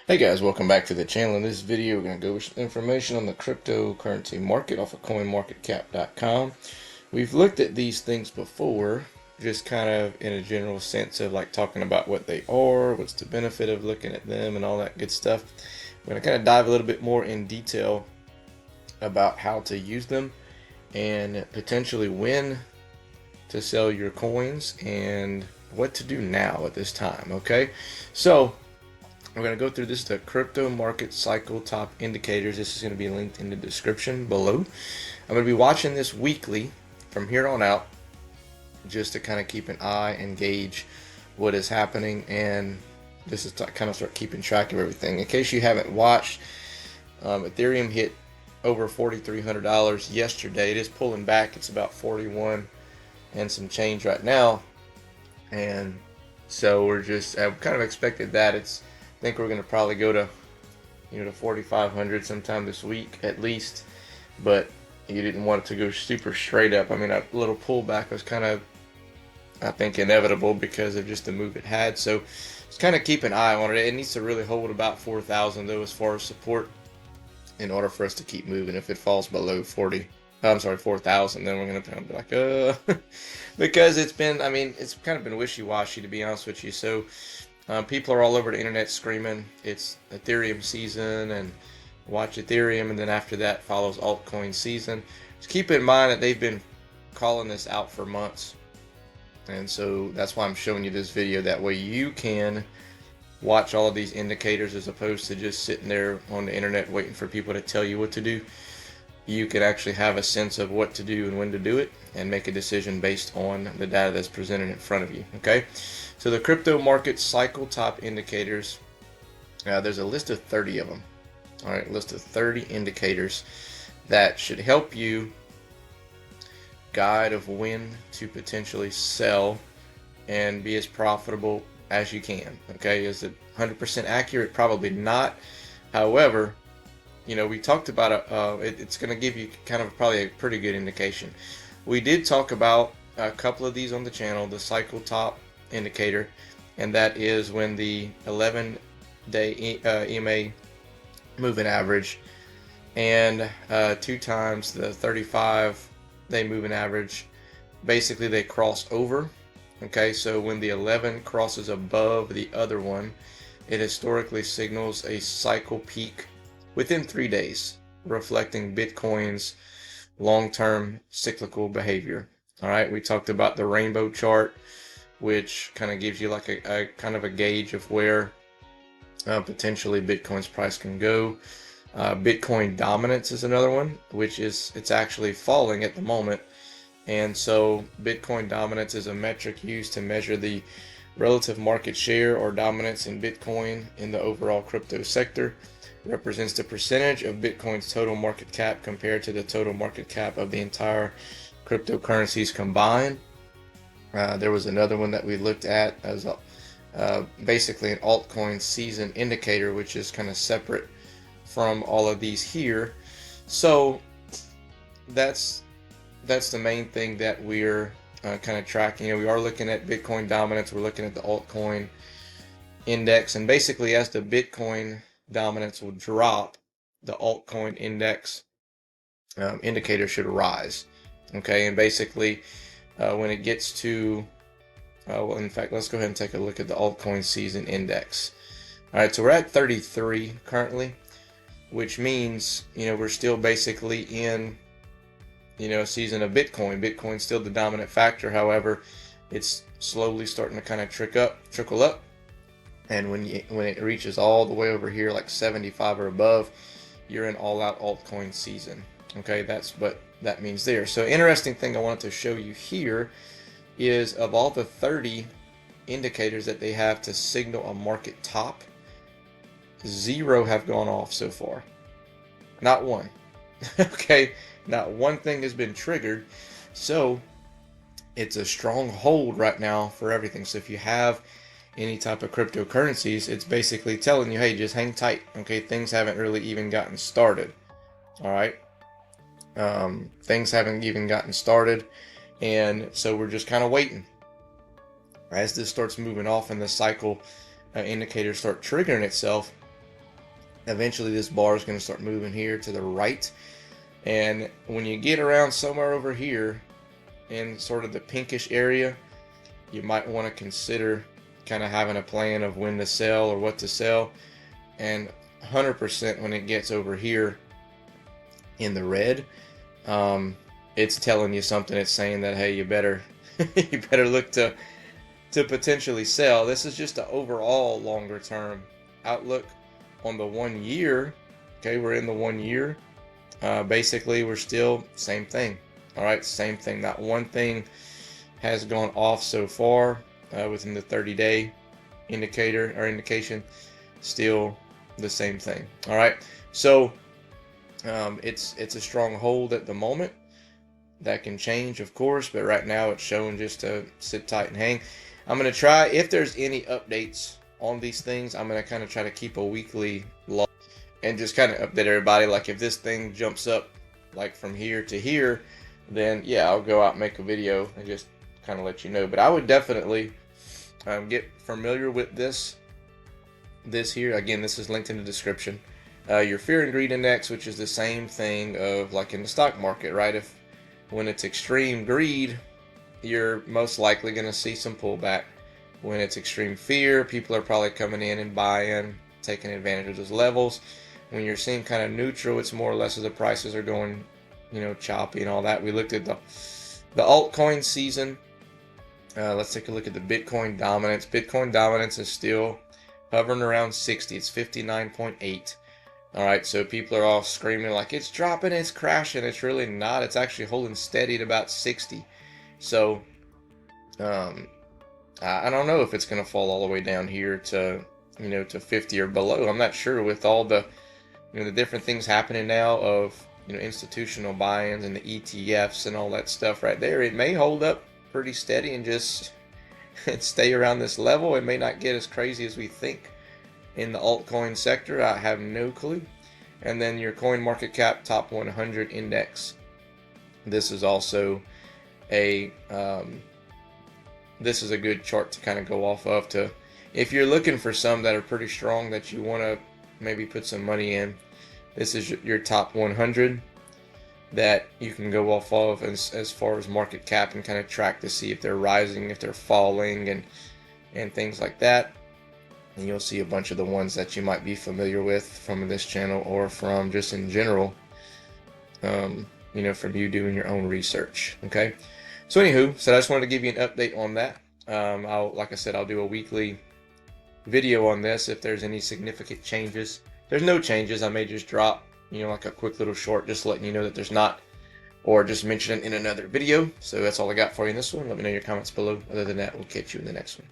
Hey guys, welcome back to the channel. In this video, we're going to go with some information on the cryptocurrency market off of coinmarketcap.com. We've looked at these things before, just kind of in a general sense of like talking about what they are, what's the benefit of looking at them, and all that good stuff. We're going to kind of dive a little bit more in detail about how to use them and potentially when to sell your coins and what to do now at this time. Okay, so we're going to go through this, the crypto market cycle top indicators. This is going to be linked in the description below. I'm going to be watching this weekly from here on out, just to kind of keep an eye and gauge what is happening, and this is to kind of start keeping track of everything. In case you haven't watched, Ethereum hit over $4,300 yesterday. It is pulling back. It's about 41 and some change right now, and so we're just kind of expected that. I think we're going to probably go to, to 4,500 sometime this week at least, but you didn't want it to go super straight up. I mean, a little pullback was kind of, I think, inevitable because of just the move it had. So just kind of keep an eye on it. It needs to really hold about 4,000 though as far as support in order for us to keep moving. If it falls below 4,000, then we're going to be like, because it's been, I mean, it's kind of been wishy-washy, to be honest with you. So people are all over the internet screaming it's Ethereum season and watch Ethereum, and then after that follows altcoin season. Just keep in mind that they've been calling this out for months, and so that's why I'm showing you this video. That way you can watch all of these indicators as opposed to just sitting there on the internet waiting for people to tell you what to do. You can actually have a sense of what to do and when to do it and make a decision based on the data that's presented in front of you. Okay, so the crypto market cycle top indicators, there's a list of 30 of them. All right, list of 30 indicators that should help you guide of when to potentially sell and be as profitable as you can. Okay, is it 100% accurate? Probably not. However, we talked about it's going to give you kind of probably a pretty good indication. We did talk about a couple of these on the channel, the cycle top indicator, and that is when the 11-day EMA moving average and 2 times the 35-day moving average, basically they cross over. Okay, so when the 11 crosses above the other one, it historically signals a cycle peak within 3 days, reflecting Bitcoin's long-term cyclical behavior. All right, we talked about the rainbow chart, which kind of gives you like a kind of a gauge of where potentially Bitcoin's price can go. Bitcoin dominance is another one, which is, it's actually falling at the moment. And so Bitcoin dominance is a metric used to measure the relative market share or dominance in Bitcoin in the overall crypto sector. Represents the percentage of Bitcoin's total market cap compared to the total market cap of the entire cryptocurrencies combined. There was another one that we looked at as basically an altcoin season indicator, which is kind of separate from all of these here. So that's the main thing that we're kind of tracking. We are looking at Bitcoin dominance. We're looking at the altcoin index, and basically as the Bitcoin dominance will drop, the altcoin index indicator should rise. Okay, and basically when it gets to well, in fact, let's go ahead and take a look at the altcoin season index. All right, so we're at 33 currently, which means we're still basically in a season of Bitcoin. Bitcoin's still the dominant factor. However, it's slowly starting to kind of trickle up. And when it reaches all the way over here, like 75 or above, you're in all-out altcoin season. Okay, that's what that means there. So interesting thing I wanted to show you here is, of all the 30 indicators that they have to signal a market top, 0 have gone off so far. Not one. Okay, not one thing has been triggered. So it's a strong hold right now for everything. So if you have any type of cryptocurrencies, it's basically telling you, hey, just hang tight. Okay, things haven't really even gotten started. All right, things haven't even gotten started, and so we're just kind of waiting. As this starts moving off and the cycle indicators start triggering itself, Eventually this bar is going to start moving here to the right, and when you get around somewhere over here in sort of the pinkish area, you might want to consider kind of having a plan of when to sell or what to sell. And 100% when it gets over here in the red, it's telling you something. It's saying that, hey, you better you better look to potentially sell. This is just an overall longer term outlook on the 1 year. Okay, we're in the 1 year. Basically, we're still same thing. All right, same thing. Not one thing has gone off so far within the 30-day indicator or indication. Still the same thing. All right, so it's a strong hold at the moment. That can change, of course, but right now it's showing just to sit tight and hang. I'm going to try, if there's any updates on these things, I'm going to kind of try to keep a weekly log and just kind of update everybody. Like if this thing jumps up like from here to here, then yeah, I'll go out and make a video and just kind of let you know. But I would definitely get familiar with this here. Again, this is linked in the description. Your fear and greed index, which is the same thing of like in the stock market, right? If when it's extreme greed, you're most likely going to see some pullback. When it's extreme fear, people are probably coming in and buying, taking advantage of those levels. When you're seeing kind of neutral, it's more or less as the prices are going, choppy and all that. We looked at the altcoin season. Let's take a look at the Bitcoin dominance. Bitcoin dominance is still hovering around 60. It's 59.8. All right, so people are all screaming like it's dropping, it's crashing. It's really not. It's actually holding steady at about 60. So I don't know if it's going to fall all the way down here to to 50 or below. I'm not sure with all the the different things happening now of institutional buy-ins and the ETFs and all that stuff right there. It may hold up pretty steady and just stay around this level. It may not get as crazy as we think in the altcoin sector. I have no clue. And then your coin market cap top 100 index. This is also a this is a good chart to kind of go off of to if you're looking for some that are pretty strong that you want to maybe put some money in. This is your top 100 that you can go off of as far as market cap and kind of track to see if they're rising, if they're falling, and things like that. And you'll see a bunch of the ones that you might be familiar with from this channel or from just in general, from you doing your own research. Okay. So anywho, I just wanted to give you an update on that. Like I said, I'll do a weekly video on this if there's any significant changes. If there's no changes, I may just drop, like a quick little short, just letting you know that there's not, or just mention it in another video. So that's all I got for you in this one. Let me know your comments below. Other than that, we'll catch you in the next one.